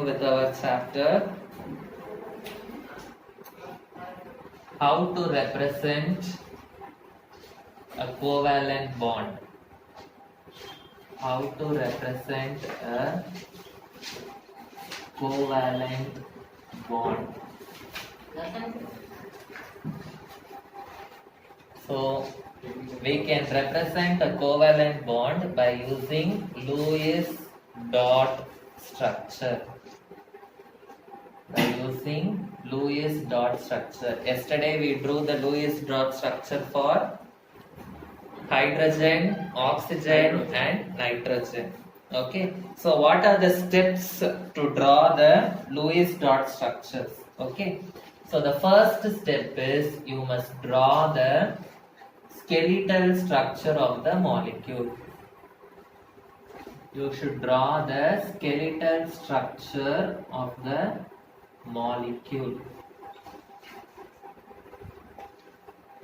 with our chapter how to represent a covalent bond. How to represent a covalent bond. So we can represent a covalent bond by using Lewis dot structure. Yesterday we drew the Lewis dot structure for hydrogen, oxygen and nitrogen. Okay, so what are the steps to draw the Lewis dot structures? Okay, so the first step is you must draw the skeletal structure of the molecule. You should draw the skeletal structure of the molecule.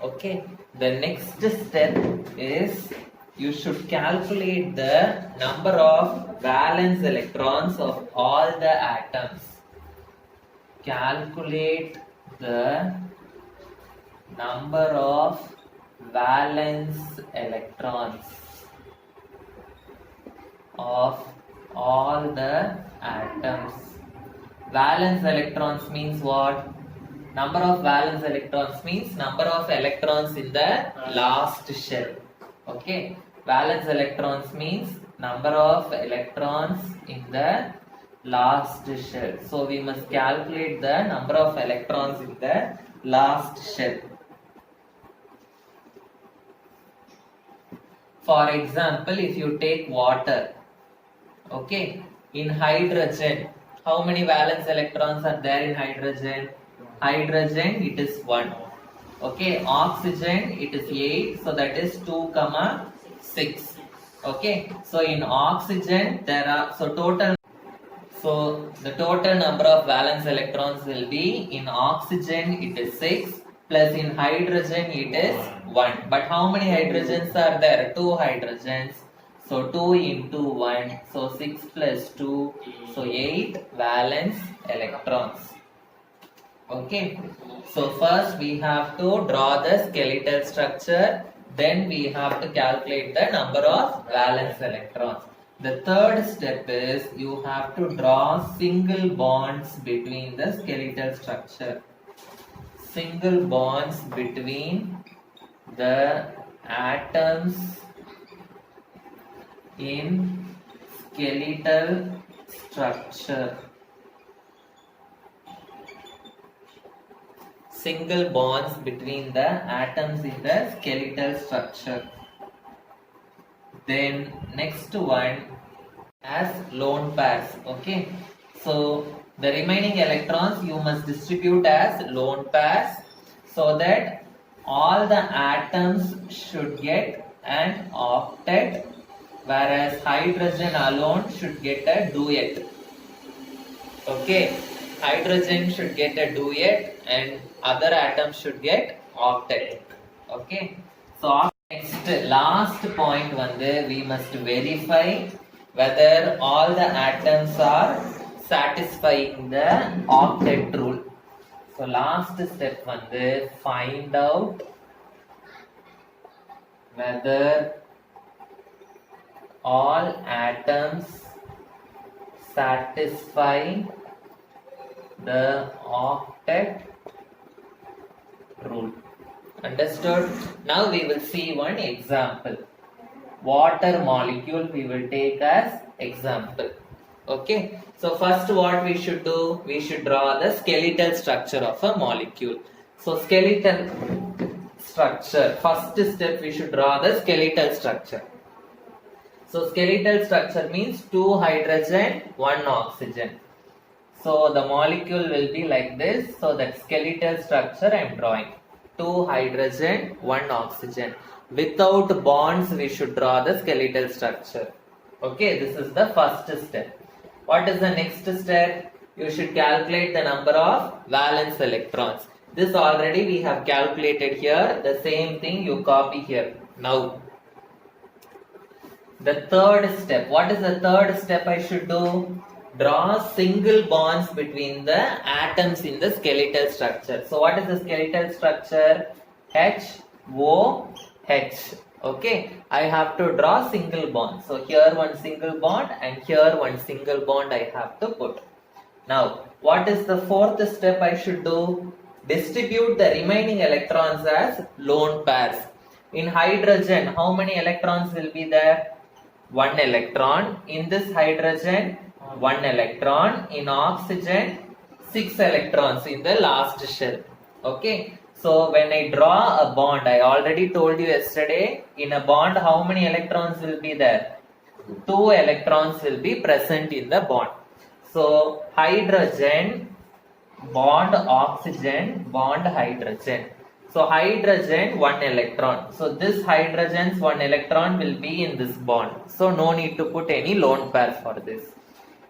Okay, the next step is you should calculate the number of valence electrons of all the atoms. Calculate the number of valence electrons of all the atoms. Valence electrons means what? Number of valence electrons means number of electrons in the last shell. Okay, valence electrons means number of electrons in the last shell. So we must calculate the number of electrons in the last shell. For example, if you take water, okay, in hydrogen, how many valence electrons are there in hydrogen? Hydrogen, it is 1. Okay, oxygen, it is 8. So that is 2, 6. Okay, so in oxygen, there are, so the total number of valence electrons will be, in oxygen, it is 6. Plus in hydrogen, it is 1. But how many hydrogens are there? 2 hydrogens. So 2 into 1. So 6 plus 2. So 8 valence electrons. Okay, so first we have to draw the skeletal structure, then we have to calculate the number of valence electrons. The third step is you have to draw single bonds between the skeletal structure. Single bonds between the atoms in skeletal structure. Single bonds between the atoms in the skeletal structure. Then next one as lone pairs. Okay, so the remaining electrons you must distribute as lone pairs so that all the atoms should get an octet, whereas hydrogen alone should get a duet. Okay, hydrogen should get a duet and other atoms should get octet. Okay, so next last point we must verify whether all the atoms are satisfying the octet rule. So last step find out whether all atoms satisfy the octet rule. Understood? Now we will see one example. Water molecule we will take as example. Okay, so first what we should do? We should draw the skeletal structure of a molecule. So skeletal structure, first step we should draw the skeletal structure. So skeletal structure means 2 hydrogen, 1 oxygen. So the molecule will be like this. So that skeletal structure I am drawing. 2 hydrogen, 1 oxygen. Without bonds we should draw the skeletal structure. Okay, this is the first step. What is the next step? You should calculate the number of valence electrons. This already we have calculated here. The same thing you copy here. Now, the third step. What is the third step I should do? draw single bonds between the atoms in the skeletal structure. So what is the skeletal structure? HOH. Okay, I have to draw single bond. So here one single bond and here one single bond I have to put. Now, what is the fourth step I should do? Distribute the remaining electrons as lone pairs. In hydrogen, how many electrons will be there? One electron. In this hydrogen, one electron. In oxygen, 6 electrons in the last shell. Okay. So when I draw a bond, I already told you yesterday, in a bond how many electrons will be there? 2 electrons will be present in the bond. So hydrogen, bond oxygen, bond hydrogen. So hydrogen, 1 electron. So this hydrogen's 1 electron will be in this bond. So no need to put any lone pair for this.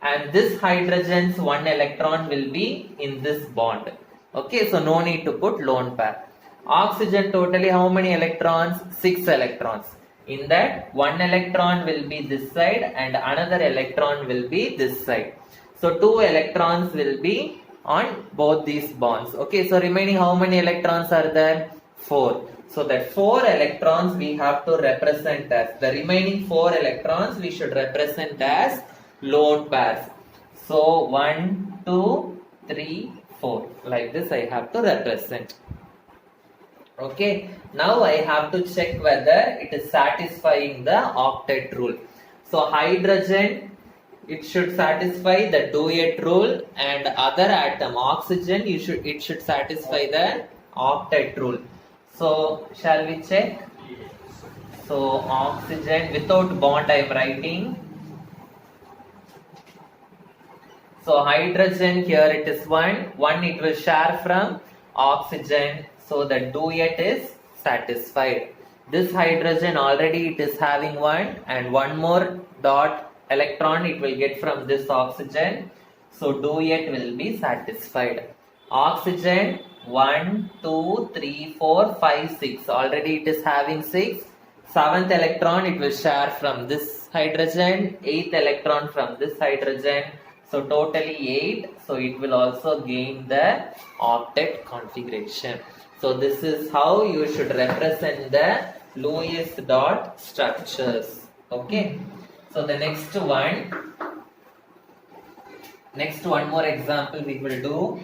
And this hydrogen's 1 electron will be in this bond. Okay, so no need to put lone pair. Oxygen totally how many electrons? 6 electrons. In that 1 electron will be this side and another electron will be this side. So 2 electrons will be on both these bonds. Okay, so remaining how many electrons are there? 4. So that 4 electrons we have to represent as, the remaining 4 electrons we should represent as lone pairs. So 1, 2, 3, 4. Like this I have to represent. Okay, now I have to check whether it is satisfying the octet rule. So hydrogen, it should satisfy the duet rule, and other atom oxygen it should satisfy the octet rule. So shall we check? So oxygen without bond I am writing. So hydrogen here it is 1 it will share from oxygen, so the duet is satisfied. This hydrogen already it is having 1 and one more dot electron it will get from this oxygen, so duet will be satisfied. Oxygen 1, 2, 3, 4, 5, 6, already it is having 6. 7th electron it will share from this hydrogen, 8th electron from this hydrogen, so totally 8, so it will also gain the octet configuration. So this is how you should represent the Lewis dot structures. Okay. So the next one more example we will do.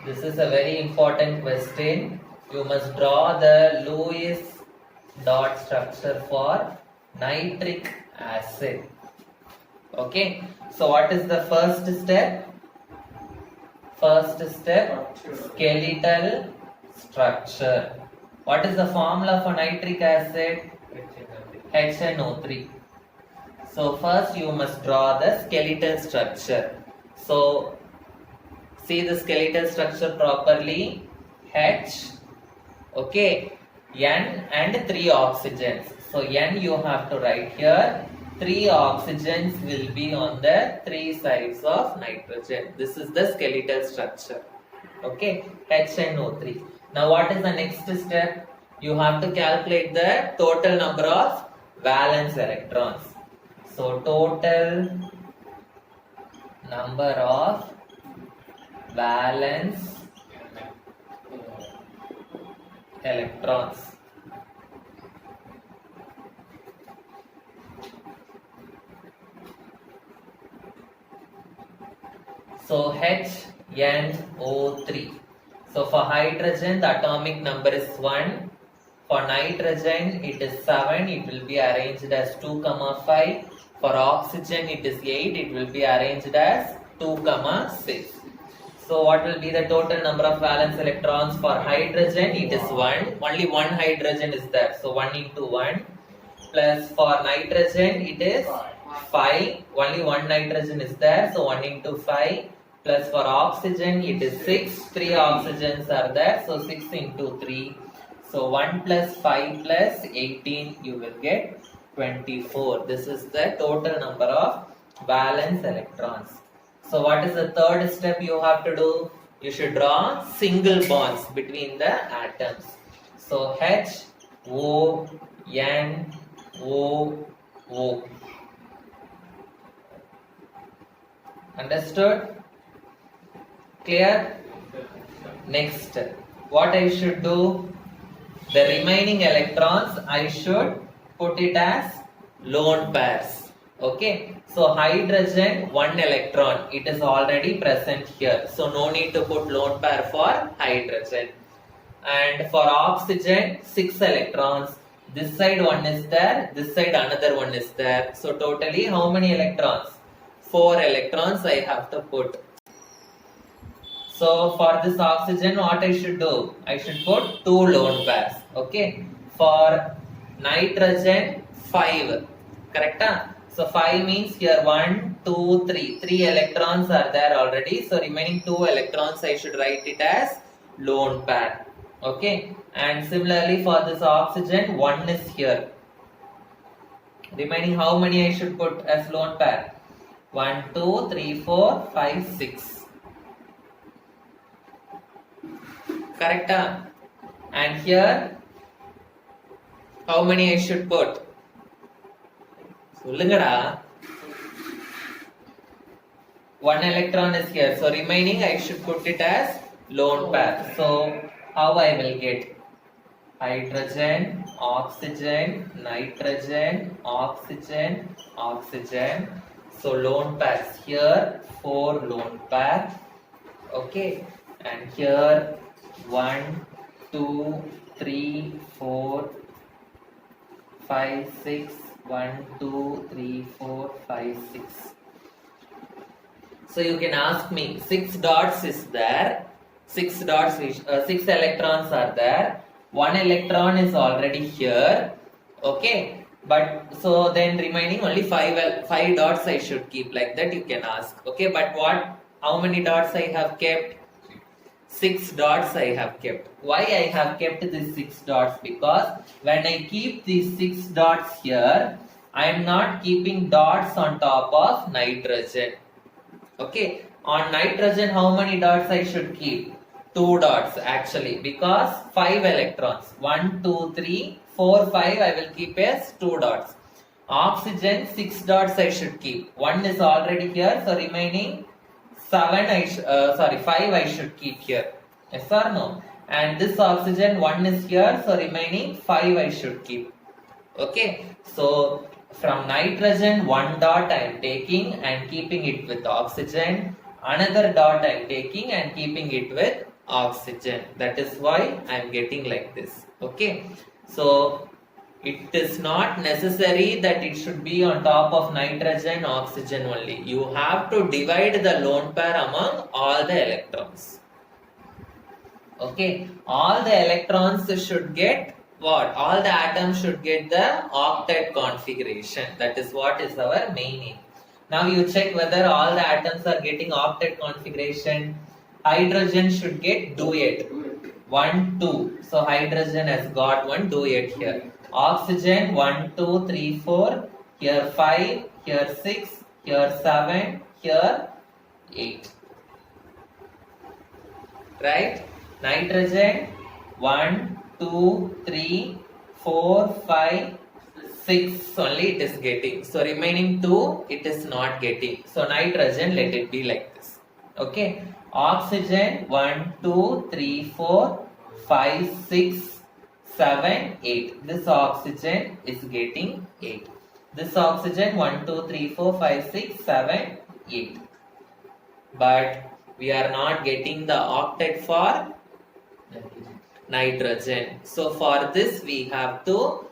This is a very important question. You must draw the Lewis dot structure for nitric acid. Okay. So what is the first step? First step, skeletal structure. What is the formula for nitric acid? HNO3. So first you must draw the skeletal structure. So see the skeletal structure properly. H, okay, N and 3 oxygens. So N you have to write here. 3 oxygens will be on the 3 sides of nitrogen. This is the skeletal structure. Okay, HNO3. Now what is the next step? You have to calculate the total number of valence electrons. So total number of valence electrons. So HNO3. So for hydrogen the atomic number is 1. For nitrogen it is 7. It will be arranged as 2, 5. For oxygen it is 8. It will be arranged as 2, 6. So what will be the total number of valence electrons? For hydrogen it is 1. Only one hydrogen is there. So 1 into 1. Plus for nitrogen it is 5. Only one nitrogen is there. So 1 into 5. Plus for oxygen it is 6. 3 oxygens are there. So 6 into 3. So 1 plus 5 plus 18 you will get 24. This is the total number of valence electrons. So what is the third step you have to do? You should draw single bonds between the atoms. So HONO. Understood? Clear? Next, what I should do? The remaining electrons I should put it as lone pairs. Okay. So hydrogen 1 electron, it is already present here. So no need to put lone pair for hydrogen. And for oxygen 6 electrons. This side one is there, this side another one is there. So totally how many electrons? 4 electrons I have to put. So for this oxygen, what I should do? I should put 2 lone pairs. Okay. For nitrogen, 5. Correct? So 5 means here 1, 2, 3. 3 electrons are there already. So remaining 2 electrons I should write it as lone pair. Okay. And similarly for this oxygen, 1 is here. Remaining how many I should put as lone pair? 1, 2, 3, 4, 5, 6. Correct? And here, how many I should put? Sollungada. 1 electron is here. So remaining I should put it as lone pair. So how I will get? Hydrogen, oxygen, nitrogen, oxygen, oxygen. So lone pairs here, 4 lone pair. Okay. And here 1, 2, 3, 4, 5, 6. 1, 2, 3, 4, 5, 6. So you can ask me, 6 dots is there. 6 dots, 6 electrons are there. 1 electron is already here. Okay. But so then remaining only 5 dots I should keep, like that you can ask. Okay. But how many dots I have kept? 6 dots I have kept. Why I have kept these 6 dots? Because when I keep these 6 dots here, I am not keeping dots on top of nitrogen. Okay. On nitrogen, how many dots I should keep? 2 dots actually, because 5 electrons. 1, 2, 3, 4, 5 I will keep as 2 dots. Oxygen, 6 dots I should keep. 1 is already here, so remaining 5 I should keep here. Yes or no? And this oxygen 1 is here, so remaining 5 I should keep. Okay. So from nitrogen 1 dot I am taking and keeping it with oxygen. Another dot I am taking and keeping it with oxygen. That is why I am getting like this. Okay. So it is not necessary that it should be on top of nitrogen, oxygen only. You have to divide the lone pair among all the electrons. Okay. All the electrons should get what? All the atoms should get the octet configuration. That is what is our main aim. Now you check whether all the atoms are getting octet configuration. Hydrogen should get duet. 1, 2. So hydrogen has got one duet here. Oxygen 1, 2, 3, 4. Here 5. Here 6. Here 7. Here 8. Right? Nitrogen 1, 2, 3, 4, 5, 6 only it is getting. So remaining 2 it is not getting. So nitrogen, let it be like this. Okay. Oxygen 1, 2, 3, 4, 5, 6, 7, 8. This oxygen is getting 8. This oxygen 1, 2, 3, 4, 5, 6, 7, 8. But we are not getting the octet for nitrogen. So for this we have to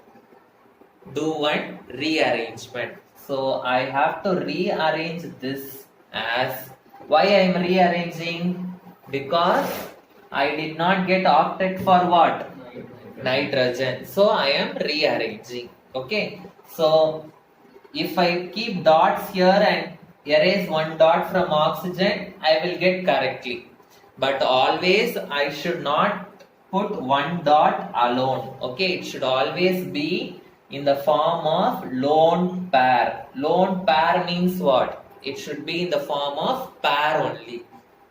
do one rearrangement. So I have to rearrange this as, why I am rearranging? Because I did not get octet for what? Nitrogen. So I am rearranging. Okay. So if I keep dots here and erase one dot from oxygen, I will get correctly. But always I should not put one dot alone. Okay. It should always be in the form of lone pair. Lone pair means what? It should be in the form of pair only.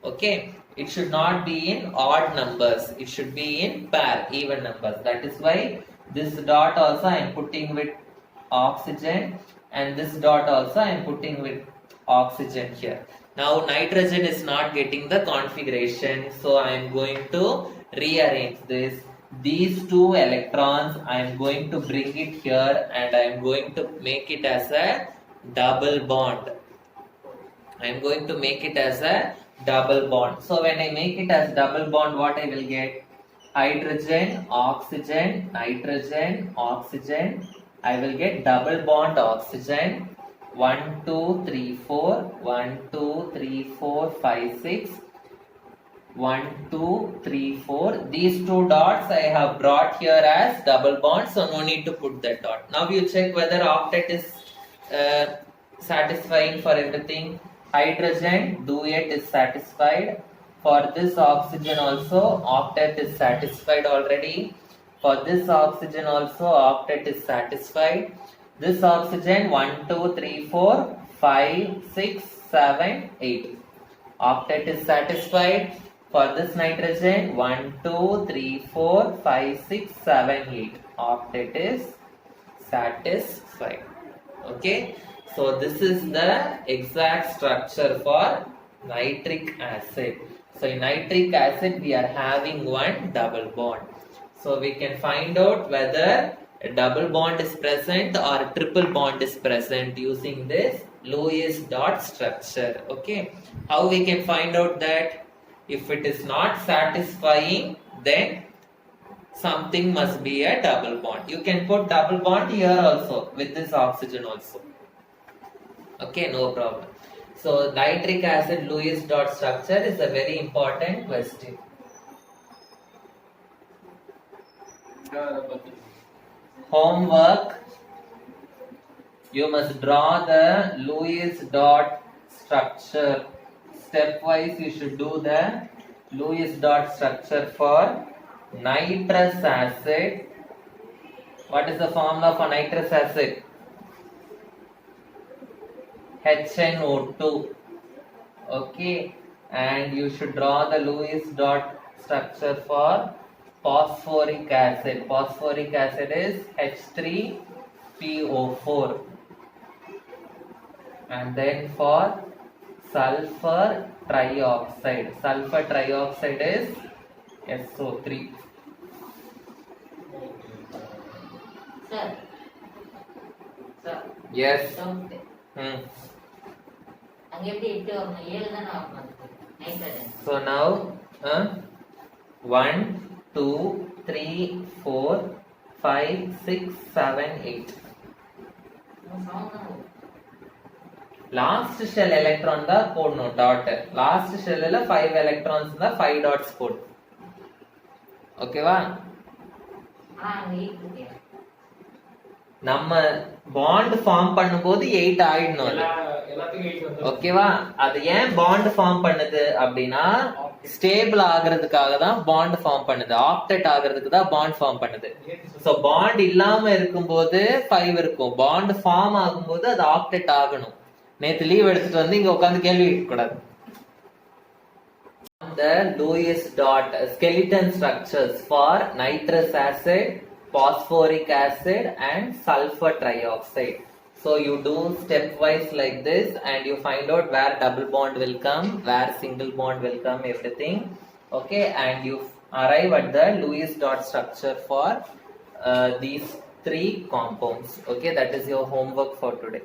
Okay. It should not be in odd numbers. It should be in pair, even numbers. That is why this dot also I am putting with oxygen, and this dot also I am putting with oxygen here. Now nitrogen is not getting the configuration, so I am going to rearrange this. These two electrons I am going to bring it here, and I am going to make it as a double bond. I am going to make it as a double bond. So when I make it as double bond, what I will get? Hydrogen, oxygen, nitrogen, oxygen. I will get double bond oxygen. 1, 2, 3, 4. 1, 2, 3, 4, 5, 6. 1, 2, 3, 4. These two dots I have brought here as double bond, so no need to put that dot. Now you check whether octet is satisfying for everything. Hydrogen duet is satisfied. For this oxygen also octet is satisfied already. For this oxygen also octet is satisfied. This oxygen 1, 2, 3, 4, 5, 6, 7, 8. Octet is satisfied. For this nitrogen 1, 2, 3, 4, 5, 6, 7, 8. Octet is satisfied. Okay. So this is the exact structure for nitric acid. So in nitric acid we are having one double bond. So we can find out whether a double bond is present or a triple bond is present using this Lewis dot structure. Okay. How we can find out that? If it is not satisfying, then something must be a double bond. You can put double bond here also with this oxygen also. Okay, no problem. So nitric acid Lewis dot structure is a very important question. Homework. You must draw the Lewis dot structure. Stepwise you should do the Lewis dot structure for nitrous acid. What is the formula for nitrous acid? HNO2. Okay, and you should draw the Lewis dot structure for phosphoric acid. Phosphoric acid is H3PO4. And then for sulfur trioxide. Sulfur trioxide is SO3. Sir. Sir. Yes. Don't. So now 1, 2, 3, 4, 5, 6, 7, 8. Last shell electron the code no dot. Last shell 5 electrons the 5 dots code. Okay va? நம்ம bond form பண்ணும்போது 8 ஆயிடணும் அது. ஓகேவா? அது ஏன் bond form பண்ணுது அப்படின்னா stable ஆகிறதுக்காக தான் பாண்ட் ஃபார்ம் பண்ணுது. ஆக்டெட் ஆகிறதுக்கு தான் பாண்ட் ஃபார்ம் பண்ணுது. சோ பாண்ட் இல்லாம இருக்கும்போது 5 இருக்கும். பாண்ட் ஃபார்ம் ஆகும்போது அது ஆக்டெட் ஆகணும். நேத்து லீவ் எடுத்துட்டு வந்து இங்க உட்கார்ந்து கேள்வி கேட்க கூடாது. The Lewis dot skeleton structures for nitrous acid, phosphoric acid and sulfur trioxide. So you do stepwise like this and you find out where double bond will come, where single bond will come, everything. Okay, and you arrive at the Lewis dot structure for these 3 compounds. Okay, that is your homework for today.